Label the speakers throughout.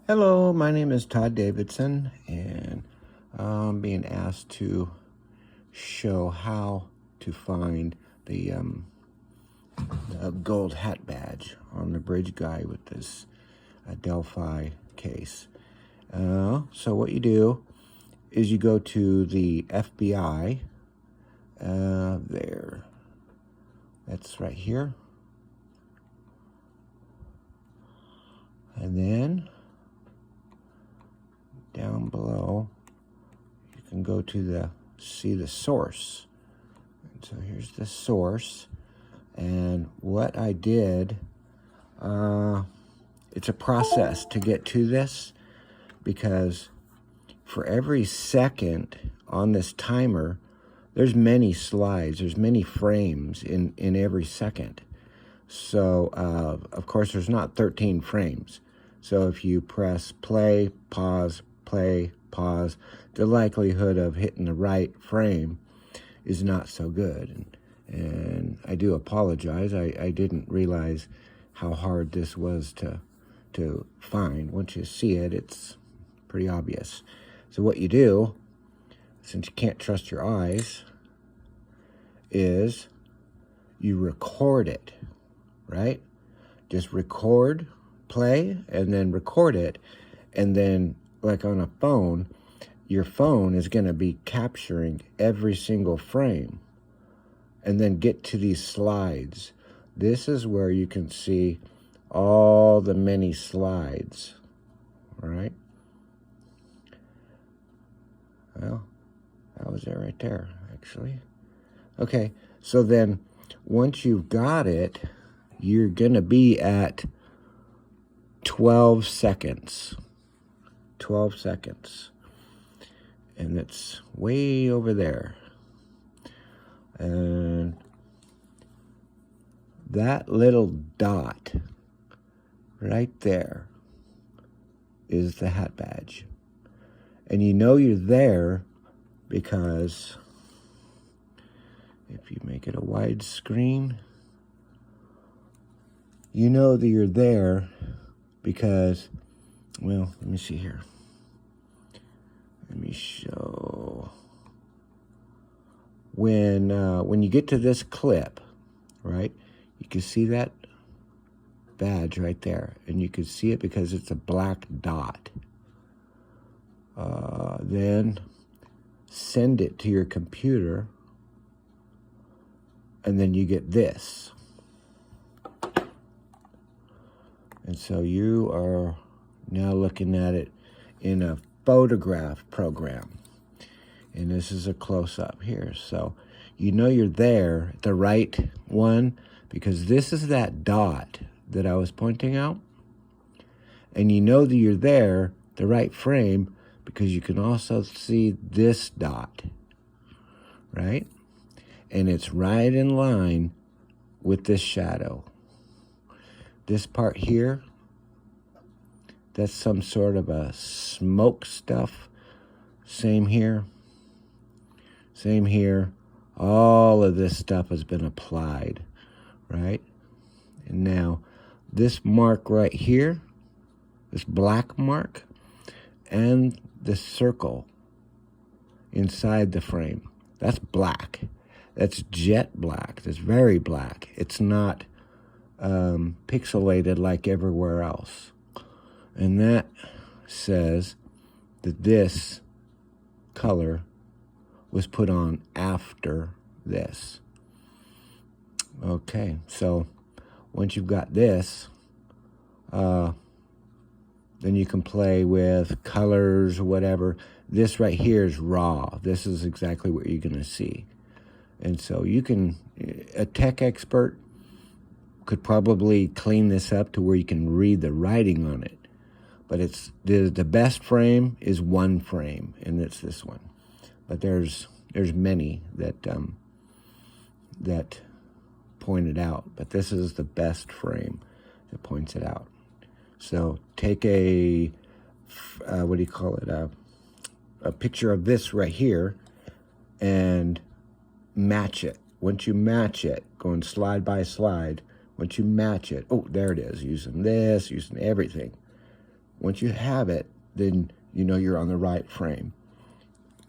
Speaker 1: Hello, my name is Todd Davidson, and I'm being asked to show how to find the gold hat badge on the bridge guy with this Delphi case. So what you do is you go to the FBI, there, that's right here, and then down below, you can go to see the source. And so here's the source. And what I did, it's a process to get to this, because for every second on this timer, there's many slides, there's many frames in every second. So, of course, there's not 13 frames. So if you press play, pause, the likelihood of hitting the right frame is not so good. And I do apologize. I didn't realize how hard this was to find. Once you see it, it's pretty obvious. So what you do, since you can't trust your eyes, is you record it, right? Just record, play, and then record it, and then like on a phone, your phone is going to be capturing every single frame, and then get to these slides. This is where you can see all the many slides, all right? Well, that was it right there, actually. Okay, so then once you've got it, you're going to be at 12 seconds. 12 seconds. And it's way over there. And that little dot right there is the hat badge. And you know you're there because if you make it a wide screen, you know that you're there because, well, let me see here. Let me show. When you get to this clip, right, you can see that badge right there, and you can see it because it's a black dot. Then send it to your computer, and then you get this. And so you are now looking at it in a photograph program. And this is a close-up here. So you know you're there, the right one, because this is that dot that I was pointing out. And you know that you're there, the right frame, because you can also see this dot, right? And it's right in line with this shadow. This part here, that's some sort of a smoke stuff. Same here. Same here. All of this stuff has been applied, right? And now this mark right here, this black mark, and the circle inside the frame, that's black. That's jet black. That's very black. It's not pixelated like everywhere else. And that says that this color was put on after this. Okay, so once you've got this, then you can play with colors or whatever. This right here is raw. This is exactly what you're going to see. And so you can, a tech expert could probably clean this up to where you can read the writing on it. But it's the best frame is one frame, and it's this one. But there's many that that point it out. But this is the best frame that points it out. So take a what do you call it? A picture of this right here, and match it. Once you match it, going slide by slide, once you match it, oh, there it is, using this, using everything, Once you have it, then you know you're on the right frame.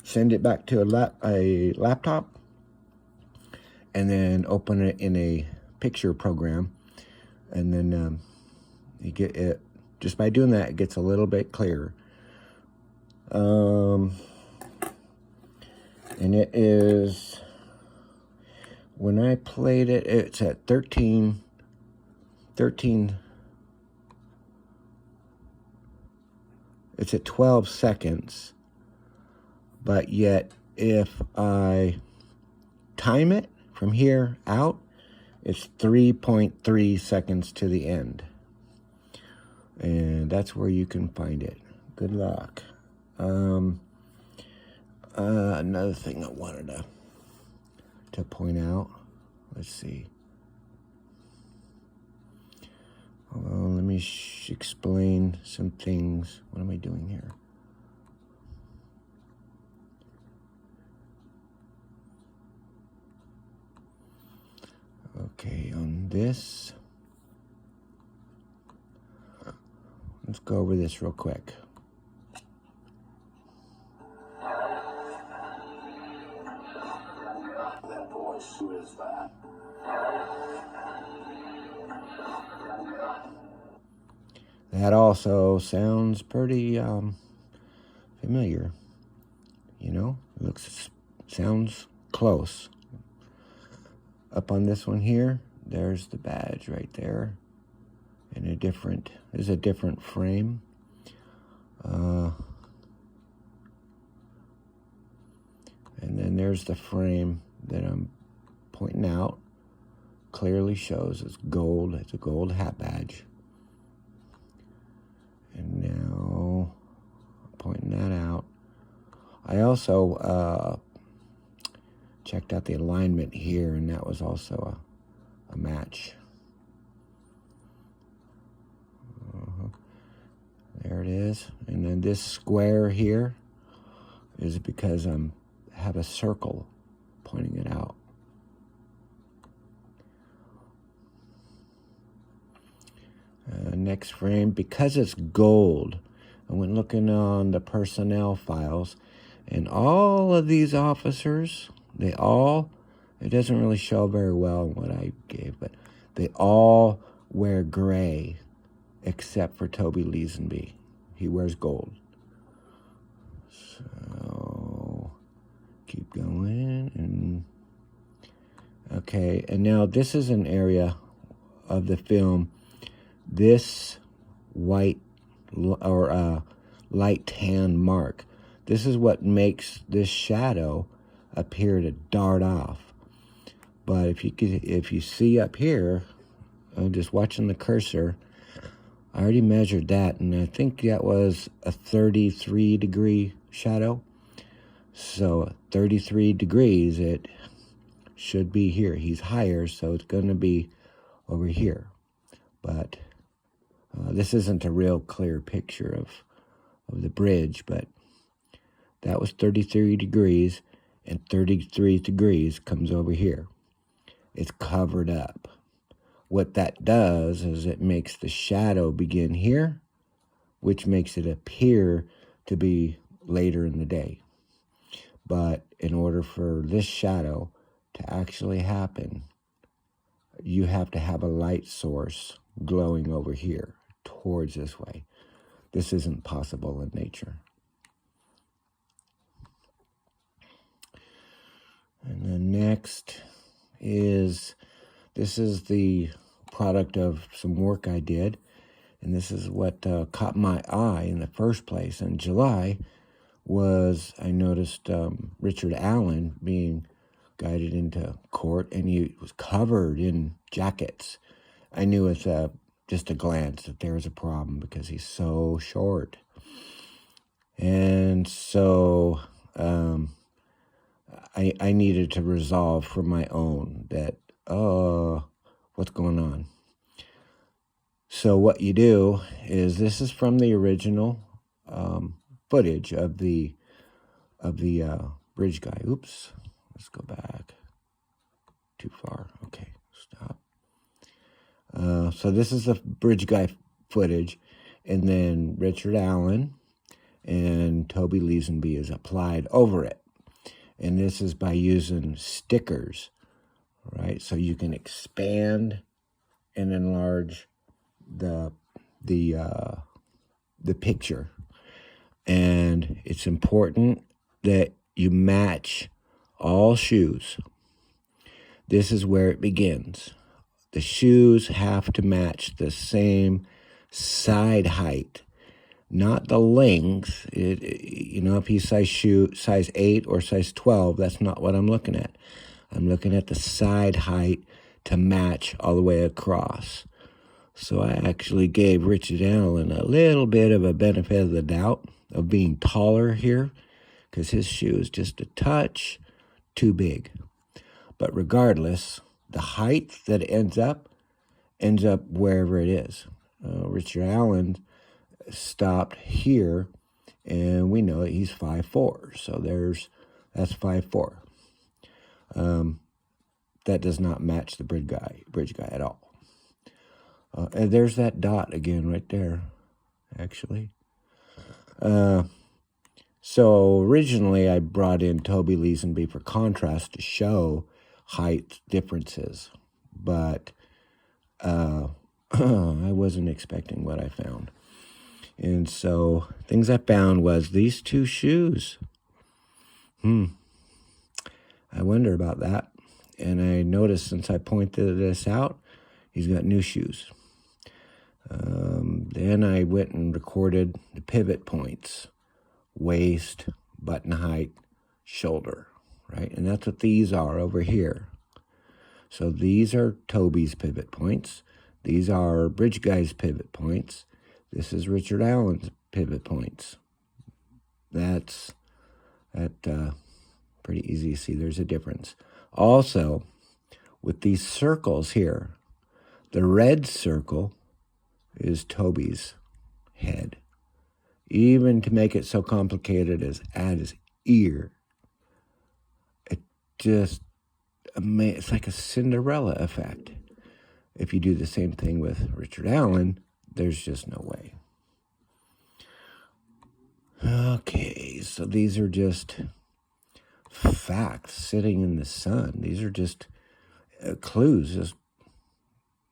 Speaker 1: Send it back to a laptop, and then open it in a picture program, and then you get it. Just by doing that, it gets a little bit clearer. And it is, when I played it, it's at 13, it's at 12 seconds. But yet, if I time it from here out, it's 3.3 seconds to the end. And that's where you can find it. Good luck. Another thing I wanted to point out. Let's see. Let me explain some things. What am I doing here? Okay, on this, let's go over this real quick.
Speaker 2: That voice, who is that?
Speaker 1: That also sounds pretty familiar. You know, sounds close. Up on this one here, there's the badge right there, in there's a different frame. And then there's the frame that I'm pointing out. Clearly shows it's gold. It's a gold hat badge. And now, pointing that out. I also checked out the alignment here, and that was also a match. There it is. And then this square here is because I have a circle pointing it out. Next frame, because it's gold, I went looking on the personnel files, and all of these officers, it doesn't really show very well in what I gave, but they all wear gray, except for Toby Leesenby. He wears gold. So, keep going, and okay, and now this is an area of the film. This white or light tan mark, this is what makes this shadow appear to dart off. But if you see up here, I'm just watching the cursor, I already measured that, and I think that was a 33-degree shadow. So 33 degrees, it should be here. He's higher, so it's going to be over here. But this isn't a real clear picture of the bridge, but that was 33 degrees, and 33 degrees comes over here. It's covered up. What that does is it makes the shadow begin here, which makes it appear to be later in the day. But in order for this shadow to actually happen, you have to have a light source glowing over here towards this way. This isn't possible in nature. And then next is, this is the product of some work I did, and this is what caught my eye in the first place. In July was, I noticed Richard Allen being guided into court, and he was covered in jackets. I knew with just a glance that there was a problem because he's so short. And so I needed to resolve for my own that, what's going on? So what you do is, this is from the original footage of the bridge guy. Oops, let's go back. Too far. Okay, stop. So this is the bridge guy footage, and then Richard Allen and Toby Leesenby is applied over it. And this is by using stickers, right? So you can expand and enlarge the picture. And it's important that you match all shoes. This is where it begins. The shoes have to match the same side height, not the length. If he's size 8 or size 12, that's not what I'm looking at. I'm looking at the side height to match all the way across. So I actually gave Richard Allen a little bit of a benefit of the doubt of being taller here, because his shoe is just a touch too big. But regardless, the height that ends up wherever it is. Richard Allen stopped here, and we know that he's 5'4", so that's 5'4". That does not match the bridge guy at all. And there's that dot again right there, actually. So originally I brought in Toby Leesenby for contrast to show height differences, but I wasn't expecting what I found. And so things I found was these two shoes. I wonder about that. And I noticed since I pointed this out, he's got new shoes. Then I went and recorded the pivot points: waist, button height, shoulder, right? And that's what these are over here. So these are Toby's pivot points. These are Bridge Guy's pivot points. This is Richard Allen's pivot points. That's pretty easy to see. There's a difference. Also, with these circles here, the red circle is Toby's head. Even to make it so complicated as add his ear, it's like a Cinderella effect. If you do the same thing with Richard Allen, there's just no way. Okay, so these are just facts sitting in the sun. These are just clues just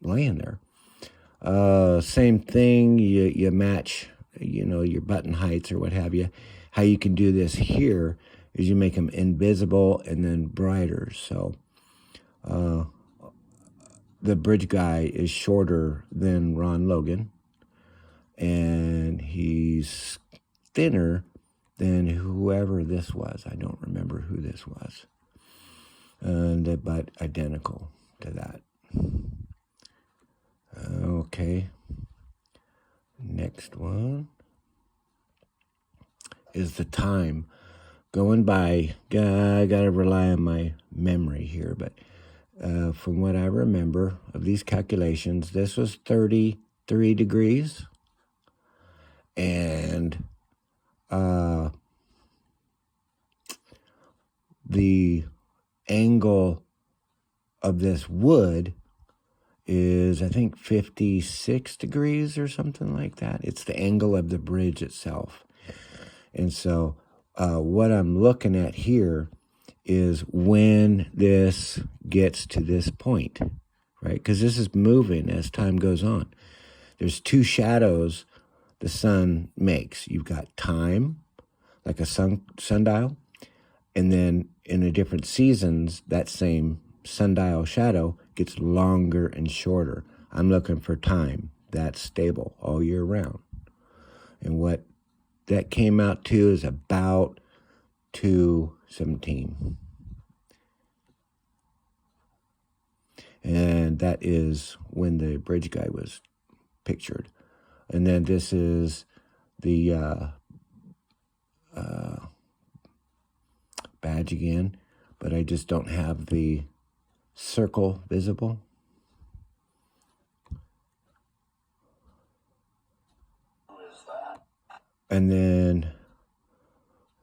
Speaker 1: laying there. Same thing, you match, your button heights or what have you. How you can do this here is you make them invisible and then brighter. So the bridge guy is shorter than Ron Logan, and he's thinner than whoever this was. I don't remember who this was, but identical to that. Okay, next one is the time. Going by, I got to rely on my memory here, but from what I remember of these calculations, this was 33 degrees, and the angle of this wood is, I think, 56 degrees or something like that. It's the angle of the bridge itself. And so what I'm looking at here is when this gets to this point, right? Because this is moving as time goes on. There's two shadows the sun makes. You've got time, like a sundial, and then in the different seasons, that same sundial shadow gets longer and shorter. I'm looking for time that's stable all year round. And what that came out to is about 2:17. And that is when the bridge guy was pictured. And then this is the badge again, but I just don't have the circle visible.
Speaker 2: Who is that?
Speaker 1: And then,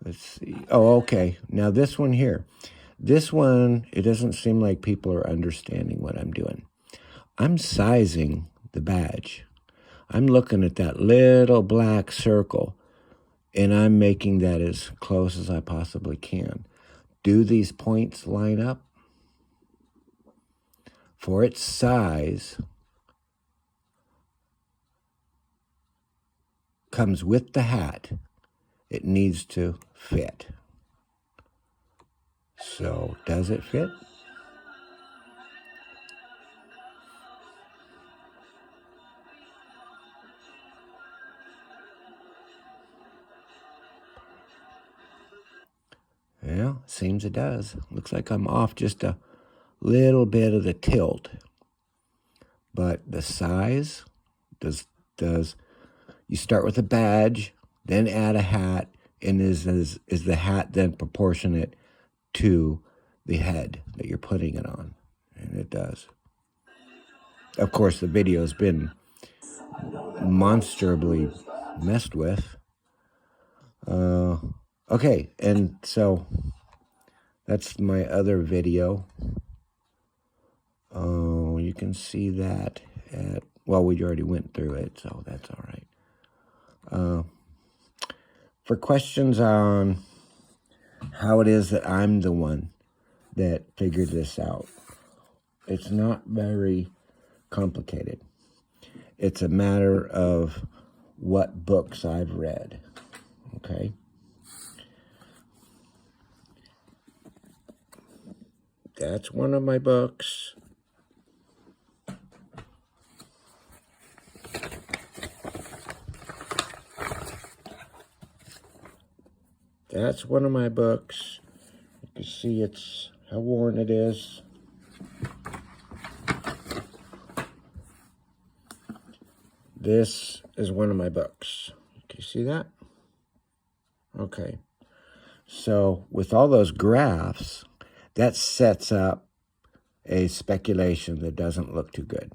Speaker 1: let's see. Oh, okay. Now this one here. This one, it doesn't seem like people are understanding what I'm doing. I'm sizing the badge. I'm looking at that little black circle, and I'm making that as close as I possibly can. Do these points line up? For its size, comes with the hat, it needs to fit. So, does it fit? Yeah, seems it does. Looks like I'm off just a little bit of the tilt. But the size, does you start with a badge, then add a hat, and is the hat then proportionate to the head that you're putting it on? And it does. Of course, the video's been monstrably messed with. Okay, and so that's my other video. You can see that at, well, we already went through it, so that's all right. For questions on how it is that I'm the one that figured this out, it's not very complicated. It's a matter of what books I've read, okay? That's one of my books. That's one of my books. You can see it's how worn it is. This is one of my books. Can you see that? Okay. So with all those graphs, that sets up a speculation that doesn't look too good.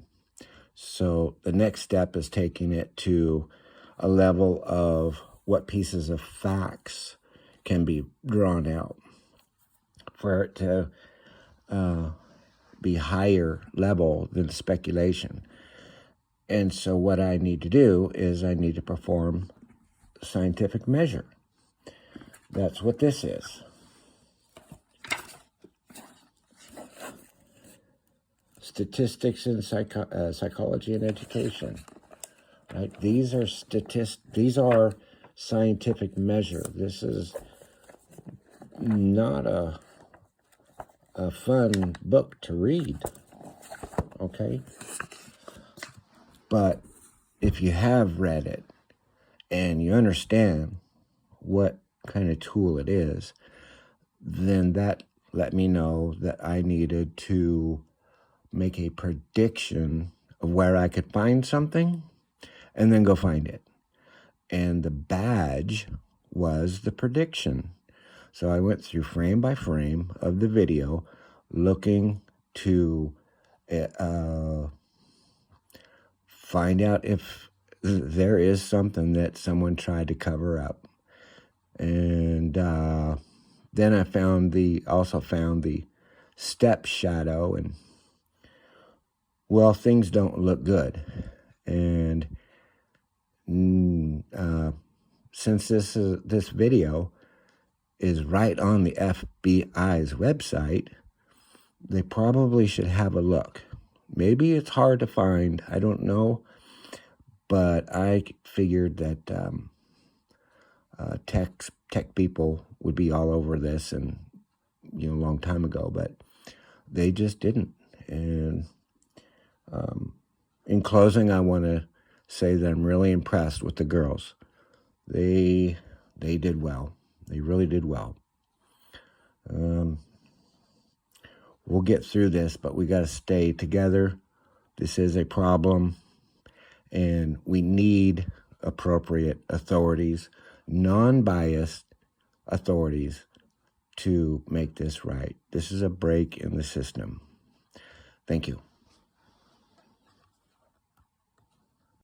Speaker 1: So the next step is taking it to a level of what pieces of facts can be drawn out for it to be higher level than speculation. And so what I need to do is I need to perform scientific measure. That's what this is. Statistics in psychology and education. Right? These are scientific measure. This is not a fun book to read, okay? But if you have read it and you understand what kind of tool it is, then that let me know that I needed to make a prediction of where I could find something and then go find it. And the badge was the prediction. So I went through frame by frame of the video looking to find out if there is something that someone tried to cover up. And then I also found the step shadow, and well, things don't look good. And since this video is right on the FBI's website, they probably should have a look. Maybe it's hard to find, I don't know, but I figured that tech people would be all over this, and a long time ago, but they just didn't. And in closing, I want to say that I'm really impressed with the girls. They did well. They really did well. We'll get through this, but we got to stay together. This is a problem, and we need appropriate authorities, non-biased authorities, to make this right. This is a break in the system. Thank you.